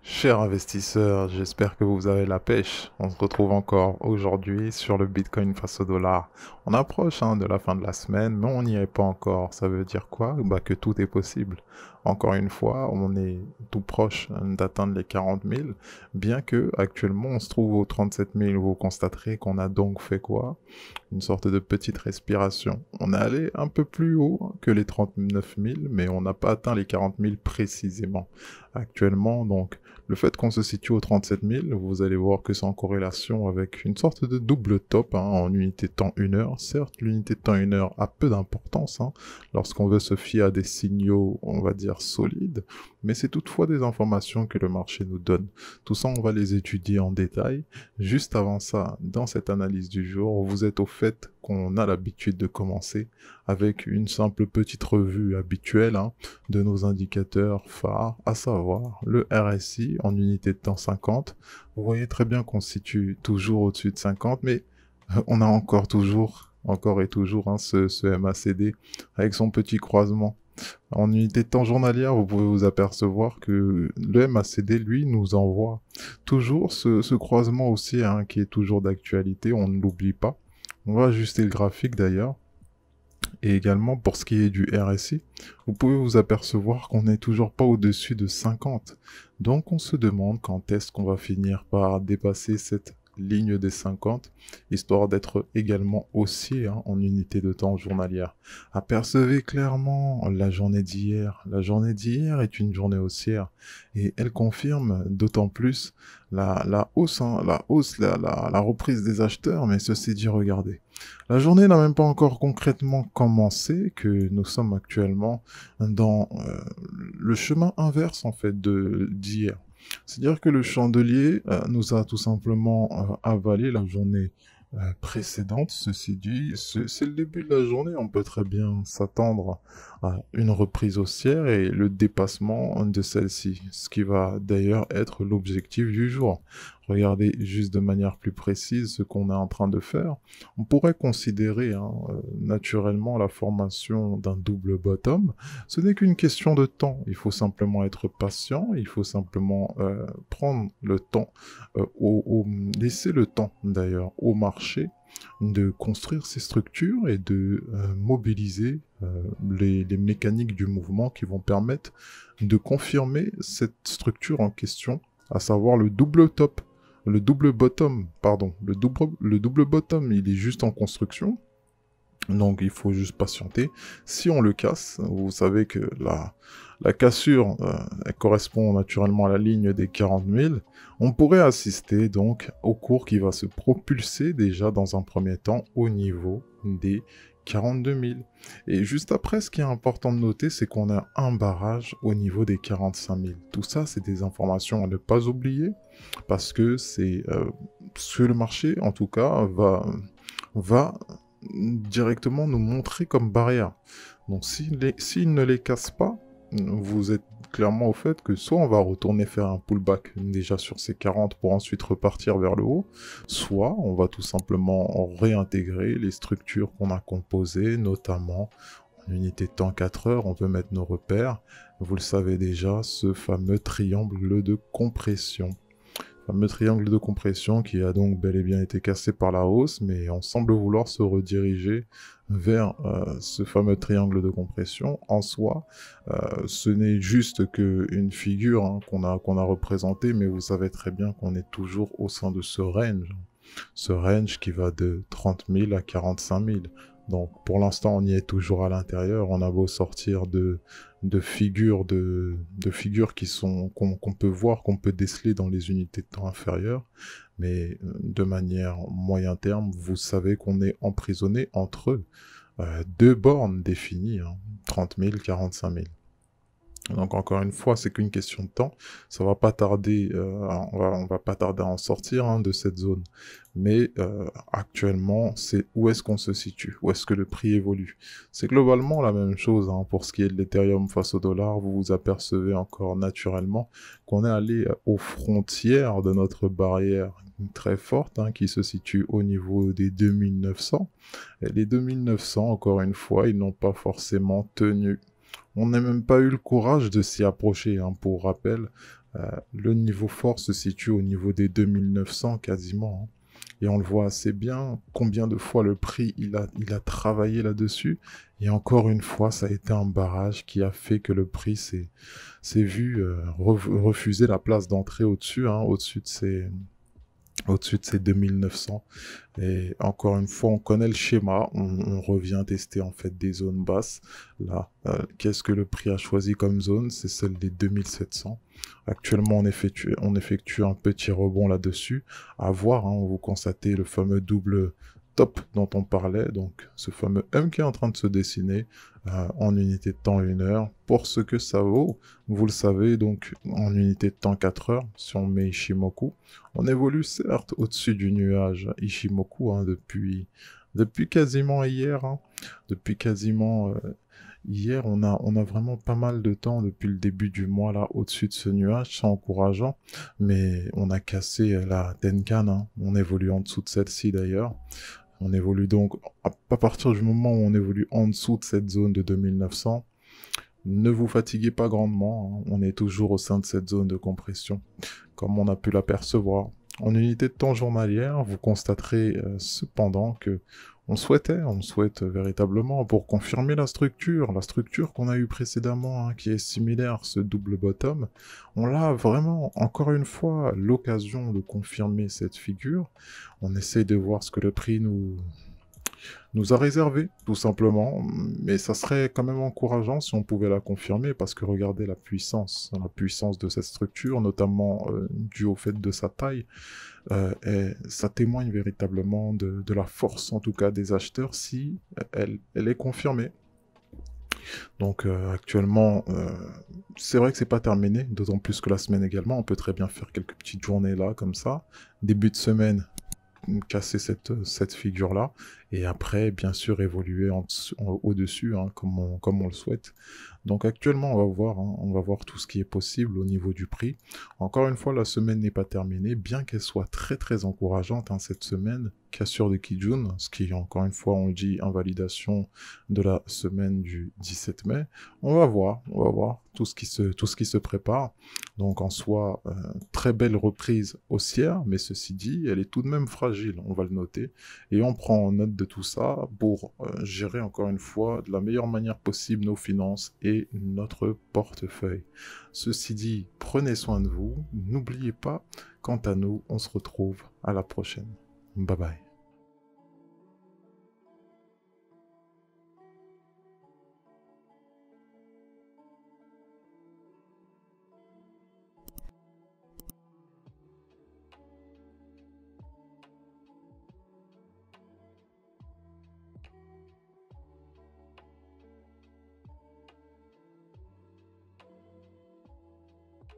Chers investisseurs, j'espère que vous avez la pêche. On se retrouve encore aujourd'hui sur le Bitcoin face au dollar. On approche de la fin de la semaine, mais on n'y est pas encore. Ça veut dire quoi? Que tout est possible. Encore une fois, on est tout proche d'atteindre les 40 000, bien que actuellement on se trouve aux 37 000. Vous constaterez qu'on a donc fait quoi? Une sorte de petite respiration. On est allé un peu plus haut que les 39 000, mais on n'a pas atteint les 40 000 précisément. Actuellement, donc, le fait qu'on se situe aux 37 000, vous allez voir que c'est en corrélation avec une sorte de double top en unité de temps 1 heure. Certes, l'unité de temps 1 heure a peu d'importance lorsqu'on veut se fier à des signaux, on va dire, solides, mais c'est toutefois des informations que le marché nous donne. Tout ça, on va les étudier en détail. Juste avant ça, dans cette analyse du jour, vous êtes au fait qu'on a l'habitude de commencer avec une simple petite revue habituelle de nos indicateurs phares, à savoir le RSI en unité de temps 50. Vous voyez très bien qu'on se situe toujours au-dessus de 50, mais on a encore et toujours ce MACD avec son petit croisement. En unité de temps journalière, vous pouvez vous apercevoir que le MACD, lui, nous envoie toujours ce croisement aussi qui est toujours d'actualité, on ne l'oublie pas. On va ajuster le graphique d'ailleurs. Et également, pour ce qui est du RSI, vous pouvez vous apercevoir qu'on n'est toujours pas au-dessus de 50. Donc on se demande quand est-ce qu'on va finir par dépasser cette ligne des 50, histoire d'être également haussier en unité de temps journalière. Apercevez clairement la journée d'hier. La journée d'hier est une journée haussière et elle confirme d'autant plus la hausse, la reprise des acheteurs, mais ceci dit, regardez. La journée n'a même pas encore concrètement commencé, que nous sommes actuellement dans le chemin inverse en fait d'hier. C'est-à-dire que le chandelier nous a tout simplement avalé la journée précédente. Ceci dit, c'est le début de la journée, on peut très bien s'attendre à une reprise haussière et le dépassement de celle-ci, ce qui va d'ailleurs être l'objectif du jour. Regardez juste de manière plus précise ce qu'on est en train de faire. On pourrait considérer naturellement la formation d'un double bottom. Ce n'est qu'une question de temps. Il faut simplement être patient, il faut simplement prendre le temps, laisser le temps d'ailleurs au marché de construire ces structures et de mobiliser les mécaniques du mouvement qui vont permettre de confirmer cette structure en question, à savoir le double top. Le double bottom, pardon, le double bottom, il est juste en construction, donc il faut juste patienter. Si on le casse, vous savez que la cassure elle correspond naturellement à la ligne des 40 000, on pourrait assister donc au cours qui va se propulser déjà dans un premier temps au niveau des 42 000. Et juste après, ce qui est important de noter, c'est qu'on a un barrage au niveau des 45 000. Tout ça, c'est des informations à ne pas oublier, parce que c'est ce que le marché, en tout cas, va directement nous montrer comme barrière. Donc s'il ne les casse pas, vous êtes clairement au fait que soit on va retourner faire un pullback déjà sur ces 40 pour ensuite repartir vers le haut, soit on va tout simplement réintégrer les structures qu'on a composées, notamment en unité de temps 4 heures, on peut mettre nos repères. Vous le savez déjà, ce fameux triangle de compression. Fameux triangle de compression qui a donc bel et bien été cassé par la hausse, mais on semble vouloir se rediriger vers ce fameux triangle de compression. En soi, ce n'est juste qu'une figure qu'on a représentée, mais vous savez très bien qu'on est toujours au sein de ce range. Ce range qui va de 30 000 à 45 000. Donc pour l'instant, on y est toujours à l'intérieur. On a beau sortir de figures qui sont qu'on peut voir, qu'on peut déceler dans les unités de temps inférieures, mais de manière moyen terme, vous savez qu'on est emprisonné entre deux bornes définies, 30 000, 45 000. Donc encore une fois, c'est qu'une question de temps. Ça va pas tarder, on va pas tarder à en sortir de cette zone. Mais actuellement, c'est où est-ce qu'on se situe, où est-ce que le prix évolue. C'est globalement la même chose pour ce qui est de l'Ethereum face au dollar. Vous vous apercevez encore naturellement qu'on est allé aux frontières de notre barrière très forte qui se situe au niveau des 2900. Et les 2900, encore une fois, ils n'ont pas forcément tenu. On n'a même pas eu le courage de s'y approcher. Pour rappel, Le niveau fort se situe au niveau des 2900 quasiment, hein. Et on le voit assez bien, combien de fois le prix il a travaillé là-dessus. Et encore une fois, ça a été un barrage qui a fait que le prix s'est vu refuser la place d'entrée au-dessus, hein, au-dessus de ces 2900. Et encore une fois, on connaît le schéma, on revient tester en fait des zones basses. Là, qu'est-ce que le prix a choisi comme zone? C'est celle des 2700. Actuellement, on effectue un petit rebond là-dessus. À voir, hein, vous constatez le fameux double top dont on parlait, donc ce fameux M qui est en train de se dessiner en unité de temps 1 heure, pour ce que ça vaut, vous le savez, donc en unité de temps 4 heures, si on met Ishimoku, on évolue certes au-dessus du nuage Ishimoku hein, depuis quasiment hier, hein. Depuis quasiment hier, on a vraiment pas mal de temps depuis le début du mois là au-dessus de ce nuage, c'est encourageant, mais on a cassé la Tenkan, hein. On évolue en dessous de celle-ci d'ailleurs. On évolue donc, à partir du moment où on évolue en dessous de cette zone de 2900, ne vous fatiguez pas grandement, hein. On est toujours au sein de cette zone de compression, comme on a pu l'apercevoir. En unité de temps journalière, vous constaterez cependant que on souhaite véritablement, pour confirmer la structure qu'on a eue précédemment, hein, qui est similaire, ce double bottom, on a vraiment, encore une fois, l'occasion de confirmer cette figure. On essaie de voir ce que le prix nous a réservé, tout simplement, mais ça serait quand même encourageant si on pouvait la confirmer, parce que regardez la puissance de cette structure, notamment due au fait de sa taille, et ça témoigne véritablement de la force, en tout cas, des acheteurs, si elle est confirmée. Donc actuellement, c'est vrai que c'est pas terminé, d'autant plus que la semaine également, on peut très bien faire quelques petites journées là, comme ça, début de semaine, casser cette figure-là, et après, bien sûr, évoluer au-dessus, hein, comme on le souhaite. Donc actuellement, on va voir tout ce qui est possible au niveau du prix. Encore une fois, la semaine n'est pas terminée, bien qu'elle soit très très encourageante, hein, cette semaine, cassure de Kijun, ce qui, encore une fois, on le dit, invalidation de la semaine du 17 mai. On va voir tout ce qui se prépare. Donc en soi, très belle reprise haussière, mais ceci dit, elle est tout de même fragile, on va le noter, et on prend note de tout ça pour gérer encore une fois de la meilleure manière possible nos finances et notre portefeuille. Ceci dit, prenez soin de vous, n'oubliez pas, quant à nous, on se retrouve à la prochaine. Bye bye.